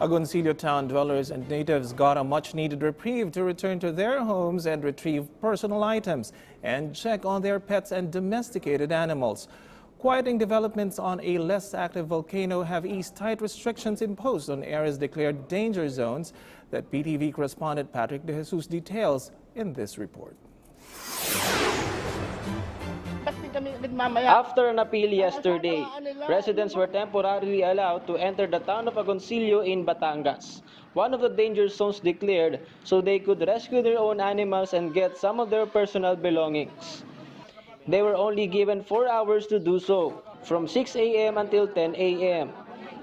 Agoncillo town dwellers and natives got a much-needed reprieve to return to their homes and retrieve personal items and check on their pets and domesticated animals. Quieting developments on a less active volcano have eased tight restrictions imposed on areas declared danger zones that PTV correspondent Patrick De Jesus details in this report. After an appeal yesterday, residents were temporarily allowed to enter the town of Agoncillo in Batangas, one of the danger zones declared, so they could rescue their own animals and get some of their personal belongings. They were only given 4 hours to do so, from 6 a.m. until 10 a.m.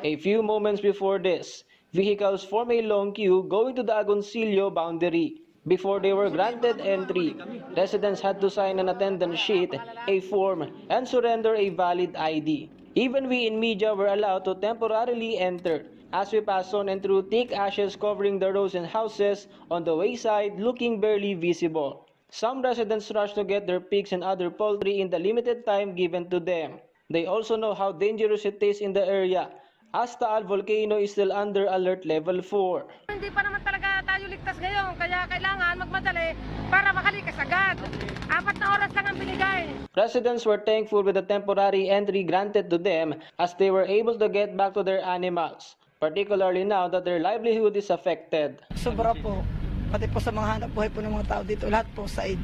A few moments before this, vehicles formed a long queue going to the Agoncillo boundary. Before they were granted entry, residents had to sign an attendance sheet, a form, and surrender a valid ID. Even we in media were allowed to temporarily enter, as we passed on and through thick ashes covering the roads and houses on the wayside looking barely visible. Some residents rushed to get their pigs and other poultry in the limited time given to them. They also know how dangerous it is in the area, as Taal volcano is still under alert level 4. Hindi pa naman talaga tayo ligtas ngayon, kaya kailangan magmadali para makalikas agad. 4 na oras lang ang binigay. Residents were thankful with the temporary entry granted to them as they were able to get back to their animals, particularly now that their livelihood is affected. Sobra po, pati po sa mga hanap buhay po ng mga tao dito, lahat po side,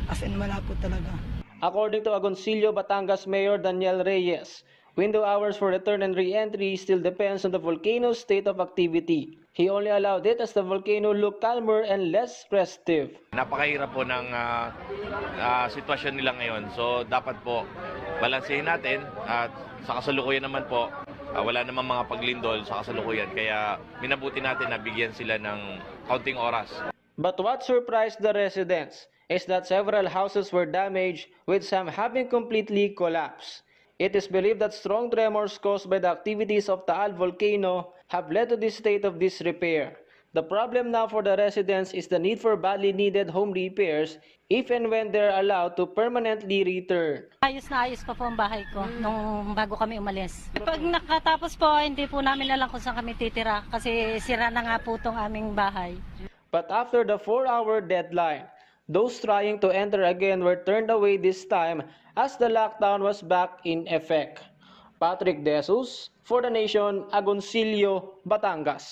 as in wala po talaga. According to Agoncillo, Batangas Mayor Daniel Reyes, window hours for return and re-entry still depends on the volcano's state of activity. He only allowed it as the volcano looked calmer and less restive. Napakahirap po ng sitwasyon nila ngayon. So dapat po balansehin natin at sa kasalukuyan naman po, wala namang mga paglindol sa kasalukuyan. Kaya minabuti natin na bigyan sila ng kaunting oras. But what surprised the residents is that several houses were damaged, with some having completely collapsed. It is believed that strong tremors caused by the activities of Taal volcano have led to this state of disrepair. The problem now for the residents is the need for badly needed home repairs if and when they are allowed to permanently return. Ayos na ayos pa po ang bahay ko nung bago kami umalis. Pag nakatapos po, hindi po namin alam kung saan kami titira kasi sira na nga po itong aming bahay. But after the 4-hour deadline, those trying to enter again were turned away this time as the lockdown was back in effect. Patrick De Jesus, for the Nation, Agoncillo, Batangas.